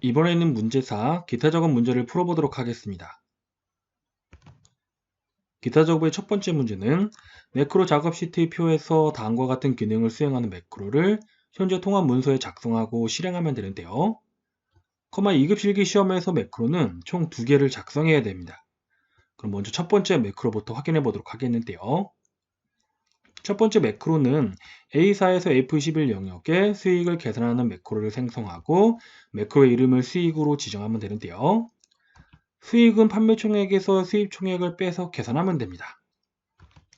이번에는 문제사 기타 작업 문제를 풀어보도록 하겠습니다. 기타 작업의 첫 번째 문제는 매크로 작업 시트 표에서 다음과 같은 기능을 수행하는 매크로를 현재 통합 문서에 작성하고 실행하면 되는데요. 2급 실기 시험에서 매크로는 총 2개를 작성해야 됩니다. 그럼 먼저 첫 번째 매크로부터 확인해 보도록 하겠는데요. 첫 번째 매크로는 A사에서 F11 영역에 수익을 계산하는 매크로를 생성하고 매크로의 이름을 수익으로 지정하면 되는데요. 수익은 판매 총액에서 수입 총액을 빼서 계산하면 됩니다.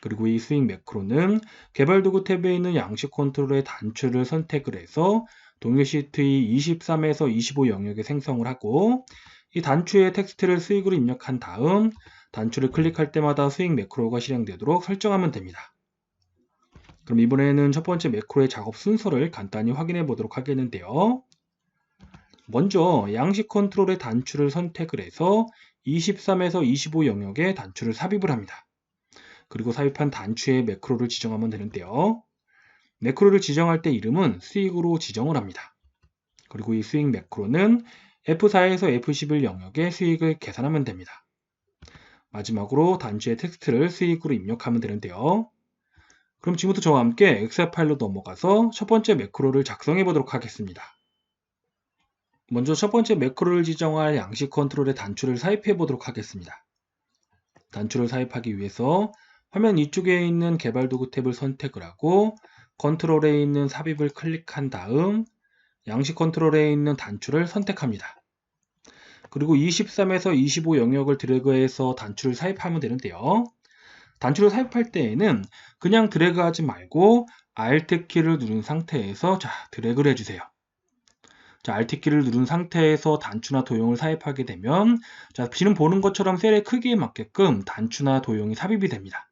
그리고 이 수익 매크로는 개발 도구 탭에 있는 양식 컨트롤의 단추를 선택을 해서 동일 시트의 23에서 25 영역에 생성을 하고 이 단추의 텍스트를 수익으로 입력한 다음 단추를 클릭할 때마다 수익 매크로가 실행되도록 설정하면 됩니다. 그럼 이번에는 첫 번째 매크로의 작업 순서를 간단히 확인해 보도록 하겠는데요. 먼저 양식 컨트롤의 단추를 선택을 해서 23에서 25 영역에 단추를 삽입을 합니다. 그리고 삽입한 단추의 매크로를 지정하면 되는데요. 매크로를 지정할 때 이름은 수익으로 지정을 합니다. 그리고 이 수익 매크로는 F4에서 F11 영역의 수익을 계산하면 됩니다. 마지막으로 단추의 텍스트를 수익으로 입력하면 되는데요. 그럼 지금부터 저와 함께 엑셀 파일로 넘어가서 첫 번째 매크로를 작성해 보도록 하겠습니다. 먼저 첫 번째 매크로를 지정할 양식 컨트롤의 단추를 삽입해 보도록 하겠습니다. 단추를 삽입하기 위해서 화면 이쪽에 있는 개발 도구 탭을 선택을 하고 컨트롤에 있는 삽입을 클릭한 다음 양식 컨트롤에 있는 단추를 선택합니다. 그리고 23에서 25 영역을 드래그해서 단추를 삽입하면 되는데요. 단추를 삽입할 때에는 그냥 드래그하지 말고 Alt 키를 누른 상태에서 드래그를 해주세요. Alt 키를 누른 상태에서 단추나 도형을 삽입하게 되면 지금 보는 것처럼 셀의 크기에 맞게끔 단추나 도형이 삽입이 됩니다.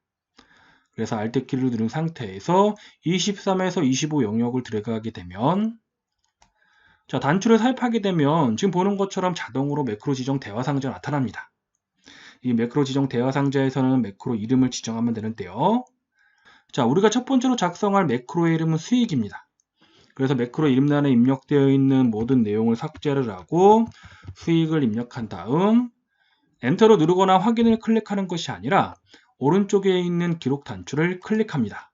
그래서 Alt 키를 누른 상태에서 23에서 25 영역을 드래그하게 되면 단추를 삽입하게 되면 지금 보는 것처럼 자동으로 매크로 지정 대화 상자가 나타납니다. 이 매크로 지정 대화 상자에서는 매크로 이름을 지정하면 되는데요. 우리가 첫 번째로 작성할 매크로의 이름은 수익입니다. 그래서 매크로 이름란에 입력되어 있는 모든 내용을 삭제를 하고 수익을 입력한 다음 엔터를 누르거나 확인을 클릭하는 것이 아니라 오른쪽에 있는 기록 단추를 클릭합니다.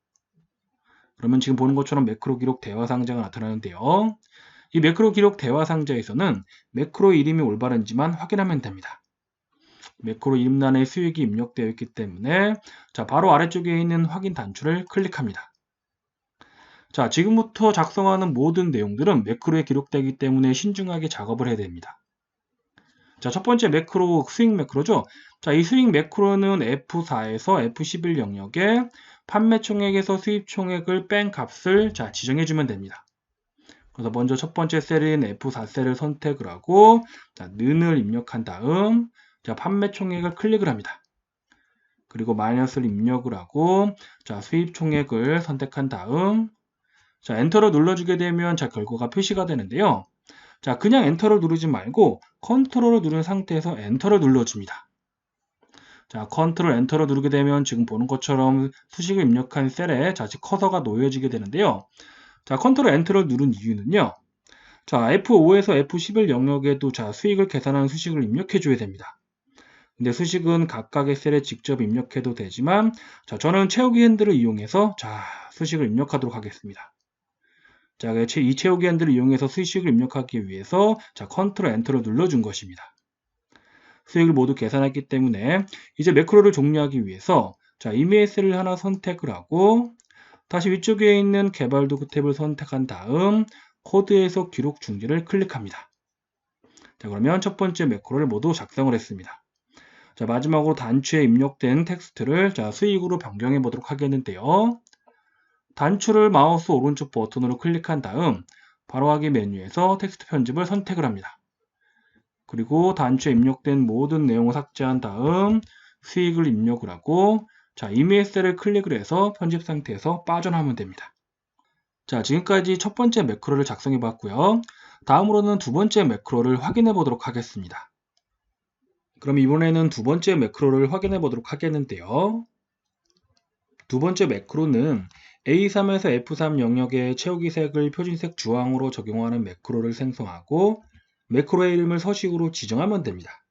그러면 지금 보는 것처럼 매크로 기록 대화 상자가 나타나는데요. 이 매크로 기록 대화 상자에서는 매크로 이름이 올바른지만 확인하면 됩니다. 매크로 이름란에 수익이 입력되어 있기 때문에 바로 아래쪽에 있는 확인 단추를 클릭합니다. 지금부터 작성하는 모든 내용들은 매크로에 기록되기 때문에 신중하게 작업을 해야 됩니다. 첫 번째 매크로 수익 매크로죠. 이 수익 매크로는 F4에서 F11 영역에 판매 총액에서 수입 총액을 뺀 값을 지정해 주면 됩니다. 그래서 먼저 첫 번째 셀인 F4 셀을 선택을 하고 는을 입력한 다음 판매 총액을 클릭을 합니다. 그리고 마이너스를 입력을 하고 수입 총액을 선택한 다음 엔터를 눌러주게 되면 결과가 표시가 되는데요. 그냥 엔터를 누르지 말고 컨트롤을 누른 상태에서 엔터를 눌러줍니다. 컨트롤 엔터를 누르게 되면 지금 보는 것처럼 수식을 입력한 셀에 커서가 놓여지게 되는데요. 컨트롤 엔터를 누른 이유는요. F5에서 F11 영역에도 수익을 계산하는 수식을 입력해 줘야 됩니다. 근데 수식은 각각의 셀에 직접 입력해도 되지만 저는 채우기 핸들을 이용해서 수식을 입력하도록 하겠습니다. 이 채우기 핸들을 이용해서 수식을 입력하기 위해서 컨트롤 엔터를 눌러준 것입니다. 수익을 모두 계산했기 때문에 이제 매크로를 종료하기 위해서 이메일 셀을 하나 선택을 하고 다시 위쪽에 있는 개발 도구 탭을 선택한 다음 코드에서 기록 중지를 클릭합니다. 그러면 첫 번째 매크로를 모두 작성을 했습니다. 마지막으로 단추에 입력된 텍스트를 수익으로 변경해 보도록 하겠는데요. 단추를 마우스 오른쪽 버튼으로 클릭한 다음 바로 하기 메뉴에서 텍스트 편집을 선택을 합니다. 그리고 단추에 입력된 모든 내용을 삭제한 다음 수익을 입력을 하고 이메일 셀을 클릭을 해서 편집 상태에서 빠져나오면 됩니다. 지금까지 첫 번째 매크로를 작성해 봤고요. 다음으로는 두 번째 매크로를 확인해 보도록 하겠습니다. 그럼 이번에는 두 번째 매크로를 확인해 보도록 하겠는데요. 두 번째 매크로는 A3에서 F3 영역의 채우기 색을 표준색 주황으로 적용하는 매크로를 생성하고 매크로의 이름을 서식으로 지정하면 됩니다.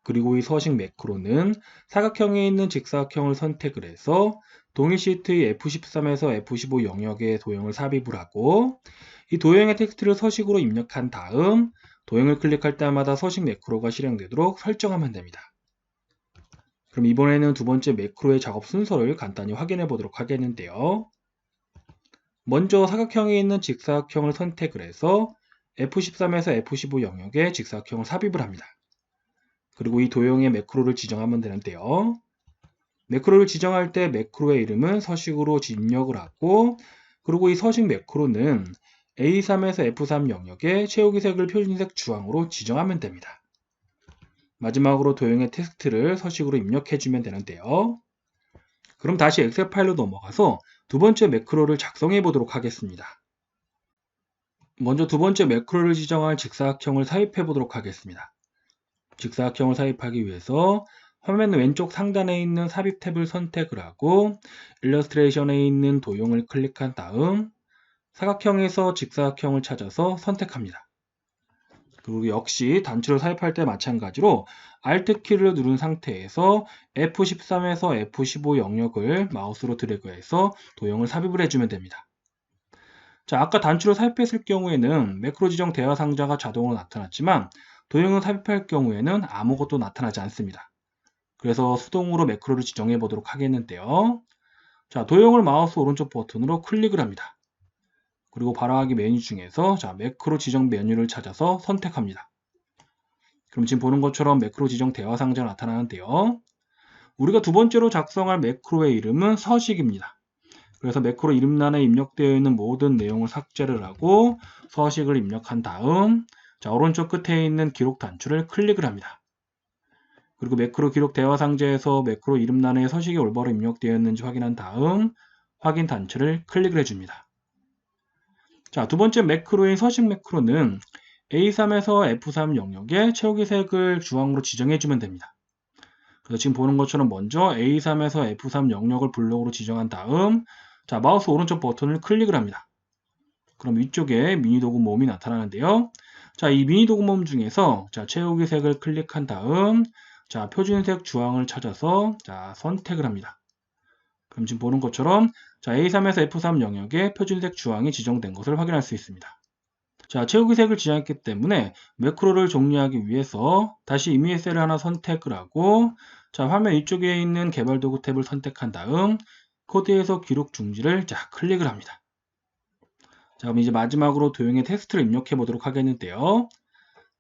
그리고 이 서식 매크로는 사각형에 있는 직사각형을 선택을 해서 동일 시트의 F13에서 F15 영역에 도형을 삽입을 하고 이 도형의 텍스트를 서식으로 입력한 다음 도형을 클릭할 때마다 서식 매크로가 실행되도록 설정하면 됩니다. 그럼 이번에는 두 번째 매크로의 작업 순서를 간단히 확인해 보도록 하겠는데요. 먼저 사각형에 있는 직사각형을 선택을 해서 F13에서 F15 영역에 직사각형을 삽입을 합니다. 그리고 이 도형의 매크로를 지정하면 되는데요. 매크로를 지정할 때 매크로의 이름은 서식으로 입력을 하고 그리고 이 서식 매크로는 A3에서 F3 영역에 채우기 색을 표준색 주황으로 지정하면 됩니다. 마지막으로 도형의 텍스트를 서식으로 입력해주면 되는데요. 그럼 다시 엑셀 파일로 넘어가서 두 번째 매크로를 작성해 보도록 하겠습니다. 먼저 두 번째 매크로를 지정할 직사각형을 삽입해 보도록 하겠습니다. 직사각형을 삽입하기 위해서 화면 왼쪽 상단에 있는 삽입 탭을 선택을 하고 일러스트레이션에 있는 도형을 클릭한 다음 사각형에서 직사각형을 찾아서 선택합니다. 그리고 역시 단추를 삽입할 때 마찬가지로 Alt 키를 누른 상태에서 F13에서 F15 영역을 마우스로 드래그해서 도형을 삽입을 해주면 됩니다. 자, 아까 단추를 삽입했을 경우에는 매크로 지정 대화 상자가 자동으로 나타났지만 도형을 삽입할 경우에는 아무것도 나타나지 않습니다. 그래서 수동으로 매크로를 지정해 보도록 하겠는데요. 자, 도형을 마우스 오른쪽 버튼으로 클릭을 합니다. 그리고 바로하기 메뉴 중에서 매크로 지정 메뉴를 찾아서 선택합니다. 그럼 지금 보는 것처럼 매크로 지정 대화 상자가 나타나는데요. 우리가 두 번째로 작성할 매크로의 이름은 서식입니다. 그래서 매크로 이름란에 입력되어 있는 모든 내용을 삭제를 하고 서식을 입력한 다음 오른쪽 끝에 있는 기록 단추를 클릭을 합니다. 그리고 매크로 기록 대화 상자에서 매크로 이름란에 서식이 올바로 입력되어 있는지 확인한 다음 확인 단추를 클릭을 해줍니다. 자, 두 번째 매크로인 서식 매크로는 A3에서 F3 영역에 채우기 색을 주황으로 지정해주면 됩니다. 그래서 지금 보는 것처럼 먼저 A3에서 F3 영역을 블록으로 지정한 다음 마우스 오른쪽 버튼을 클릭을 합니다. 그럼 위쪽에 미니 도구 모음이 나타나는데요. 이 미니 도구 모음 중에서 채우기 색을 클릭한 다음 표준색 주황을 찾아서 선택을 합니다. 그럼 지금 보는 것처럼 A3에서 F3 영역에 표준색 주황이 지정된 것을 확인할 수 있습니다. 채우기 색을 지정했기 때문에 매크로를 정리하기 위해서 다시 임의의 셀을 하나 선택을 하고 화면 위쪽에 있는 개발 도구 탭을 선택한 다음 코드에서 기록 중지를 클릭을 합니다. 그럼 이제 마지막으로 도형의 텍스트를 입력해 보도록 하겠는데요.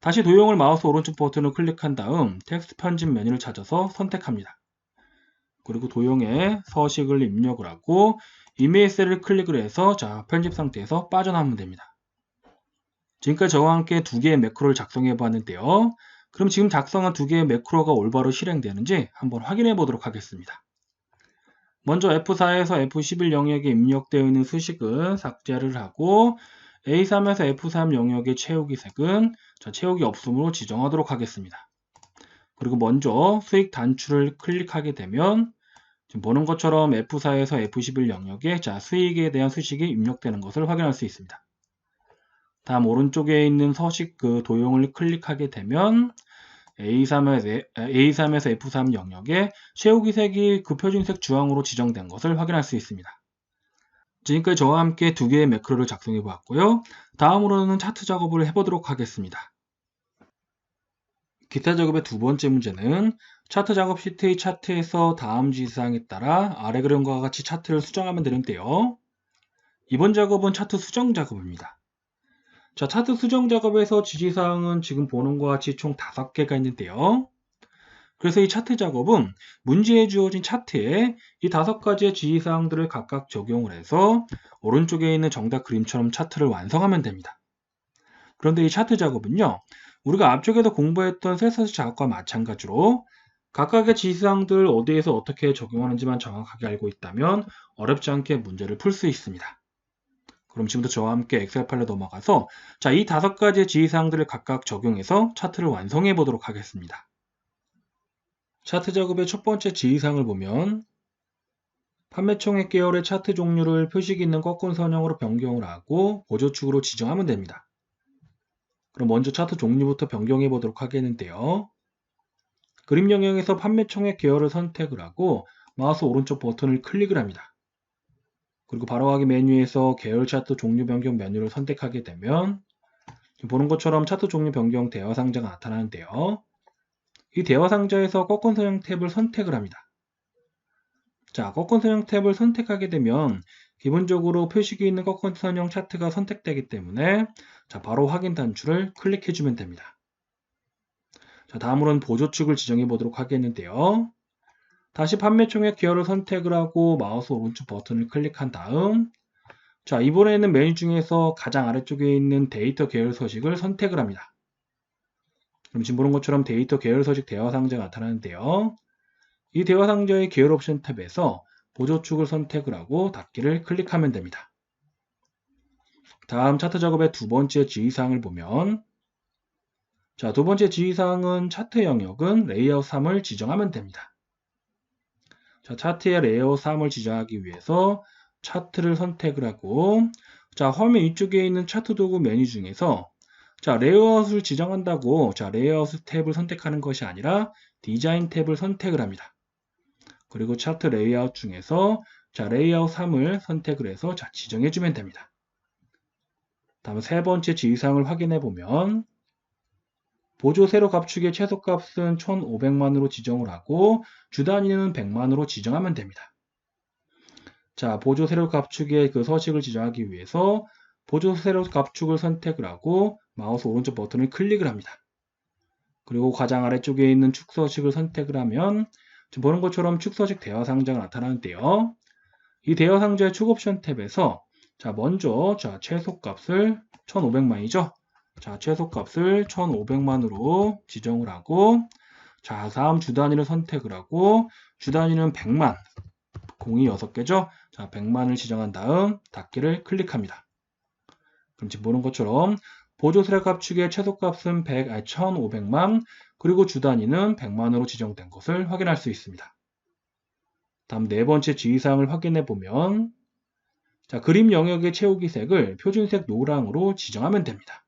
다시 도형을 마우스 오른쪽 버튼을 클릭한 다음 텍스트 편집 메뉴를 찾아서 선택합니다. 그리고 도형에 서식을 입력을 하고 임의의 셀을 클릭을 해서 편집 상태에서 빠져나오면 됩니다. 지금까지 저와 함께 두 개의 매크로를 작성해 보았는데요. 그럼 지금 작성한 두 개의 매크로가 올바로 실행되는지 한번 확인해 보도록 하겠습니다. 먼저 F4에서 F11 영역에 입력되어 있는 수식은 삭제를 하고 A3에서 F3 영역의 채우기 색은 채우기 없음으로 지정하도록 하겠습니다. 그리고 먼저 수익 단추를 클릭하게 되면 지금 보는 것처럼 F4에서 F11 영역에 수익에 대한 수식이 입력되는 것을 확인할 수 있습니다. 다음 오른쪽에 있는 서식 그 도형을 클릭하게 되면 A3에서 F3 영역에 채우기 색이 그 표준색 주황으로 지정된 것을 확인할 수 있습니다. 지금까지 저와 함께 두 개의 매크로를 작성해 보았고요. 다음으로는 차트 작업을 해보도록 하겠습니다. 기타 작업의 두 번째 문제는 차트 작업 시트의 차트에서 다음 지시사항에 따라 아래 그림과 같이 차트를 수정하면 되는데요. 이번 작업은 차트 수정 작업입니다. 차트 수정 작업에서 지시사항은 지금 보는 것과 같이 총 5개가 있는데요. 그래서 이 차트 작업은 문제에 주어진 차트에 이 5가지의 지시사항들을 각각 적용을 해서 오른쪽에 있는 정답 그림처럼 차트를 완성하면 됩니다. 그런데 이 차트 작업은요, 우리가 앞쪽에서 공부했던 셀서식 작업과 마찬가지로 각각의 지시사항들을 어디에서 어떻게 적용하는지만 정확하게 알고 있다면 어렵지 않게 문제를 풀 수 있습니다. 그럼 지금부터 저와 함께 엑셀 파일로 넘어가서 이 5가지의 지시사항들을 각각 적용해서 차트를 완성해 보도록 하겠습니다. 차트 작업의 첫 번째 지시사항을 보면 판매총액 계열의 차트 종류를 표식이 있는 꺾은 선형으로 변경을 하고 보조축으로 지정하면 됩니다. 그럼 먼저 차트 종류부터 변경해 보도록 하겠는데요. 그림 영역에서 판매 총액 계열을 선택을 하고 마우스 오른쪽 버튼을 클릭을 합니다. 그리고 바로 하기 메뉴에서 계열 차트 종류 변경 메뉴를 선택하게 되면 보는 것처럼 차트 종류 변경 대화 상자가 나타나는데요. 이 대화 상자에서 꺾은 선형 탭을 선택을 합니다. 자, 꺾은 선형 탭을 선택하게 되면 기본적으로 표식이 있는 꺾은 선형 차트가 선택되기 때문에 자, 바로 확인 단추를 클릭해 주면 됩니다. 자, 다음으로는 보조축을 지정해 보도록 하겠는데요. 다시 판매 총액 계열을 선택을 하고 마우스 오른쪽 버튼을 클릭한 다음 자, 이번에는 메뉴 중에서 가장 아래쪽에 있는 데이터 계열 서식을 선택을 합니다. 그럼 지금 보는 것처럼 데이터 계열 서식 대화 상자가 나타나는데요. 이 대화 상자의 계열 옵션 탭에서 보조축을 선택을 하고 닫기를 클릭하면 됩니다. 다음 차트 작업의 두 번째 지휘사항을 보면 자, 두 번째 지휘사항은 차트 영역은 레이아웃 3을 지정하면 됩니다. 자, 차트의 레이아웃 3을 지정하기 위해서 차트를 선택을 하고 자, 화면 위쪽에 있는 차트 도구 메뉴 중에서 자, 레이아웃을 지정한다고 자, 레이아웃 탭을 선택하는 것이 아니라 디자인 탭을 선택을 합니다. 그리고 차트 레이아웃 중에서 자, 레이아웃 3을 선택을 해서 자, 지정해 주면 됩니다. 다음 세 번째 지휘사항을 확인해 보면 보조 세로 갑축의 최소값은 1500만으로 지정을 하고 주 단위는 100만으로 지정하면 됩니다. 자, 보조 세로 갑축의 그 서식을 지정하기 위해서 보조 세로 갑축을 선택을 하고 마우스 오른쪽 버튼을 클릭을 합니다. 그리고 가장 아래쪽에 있는 축 서식을 선택을 하면 지금 보는 것처럼 축 서식 대화 상자가 나타나는데요. 이 대화 상자의 축 옵션 탭에서 자, 먼저 자, 최소값을 1500만이죠. 자, 최소값을 1500만으로 지정을 하고 자, 다음 주 단위를 선택을 하고 주 단위는 100만 공이 6개죠. 자, 100만을 지정한 다음 닫기를 클릭합니다. 그럼 지금 보는 것처럼 보조 세로 갑축의 최소값은 1500만 그리고 주 단위는 100만으로 지정된 것을 확인할 수 있습니다. 다음 네 번째 지휘사항을 확인해 보면 자, 그림 영역의 채우기 색을 표준색 노랑으로 지정하면 됩니다.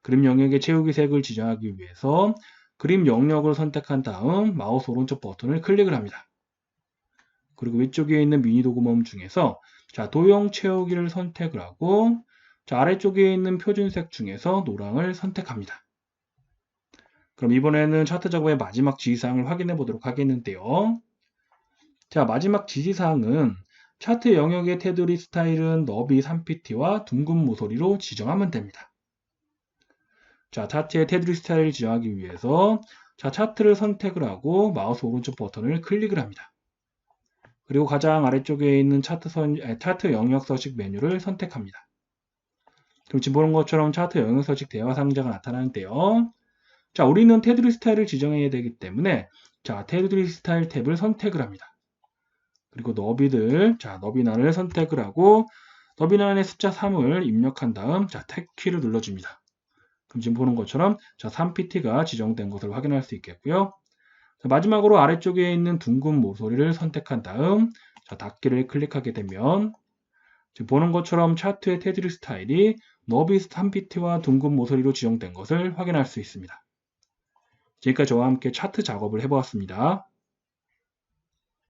그림 영역의 채우기 색을 지정하기 위해서 그림 영역을 선택한 다음 마우스 오른쪽 버튼을 클릭을 합니다. 그리고 위쪽에 있는 미니 도구멈 중에서 자, 도형 채우기를 선택을 하고 자, 아래쪽에 있는 표준색 중에서 노랑을 선택합니다. 그럼 이번에는 차트 작업의 마지막 지시사항을 확인해 보도록 하겠는데요. 자, 마지막 지시사항은 차트 영역의 테두리 스타일은 너비 3pt와 둥근 모서리로 지정하면 됩니다. 자, 차트의 테두리 스타일을 지정하기 위해서 자, 차트를 선택을 하고 마우스 오른쪽 버튼을 클릭을 합니다. 그리고 가장 아래쪽에 있는 차트 영역 서식 메뉴를 선택합니다. 그럼 지금 보는 것처럼 차트 영역 서식 대화 상자가 나타나는데요. 자, 우리는 테두리 스타일을 지정해야 되기 때문에 자, 테두리 스타일 탭을 선택을 합니다. 그리고 너비들, 자, 너비란을 선택을 하고 너비란의 숫자 3을 입력한 다음 자, 탭 키를 눌러줍니다. 그럼 지금 보는 것처럼 자, 3pt가 지정된 것을 확인할 수 있겠고요. 자, 마지막으로 아래쪽에 있는 둥근 모서리를 선택한 다음 자, 닫기를 클릭하게 되면 지금 보는 것처럼 차트의 테두리 스타일이 너비 3pt와 둥근 모서리로 지정된 것을 확인할 수 있습니다. 지금까지 저와 함께 차트 작업을 해보았습니다.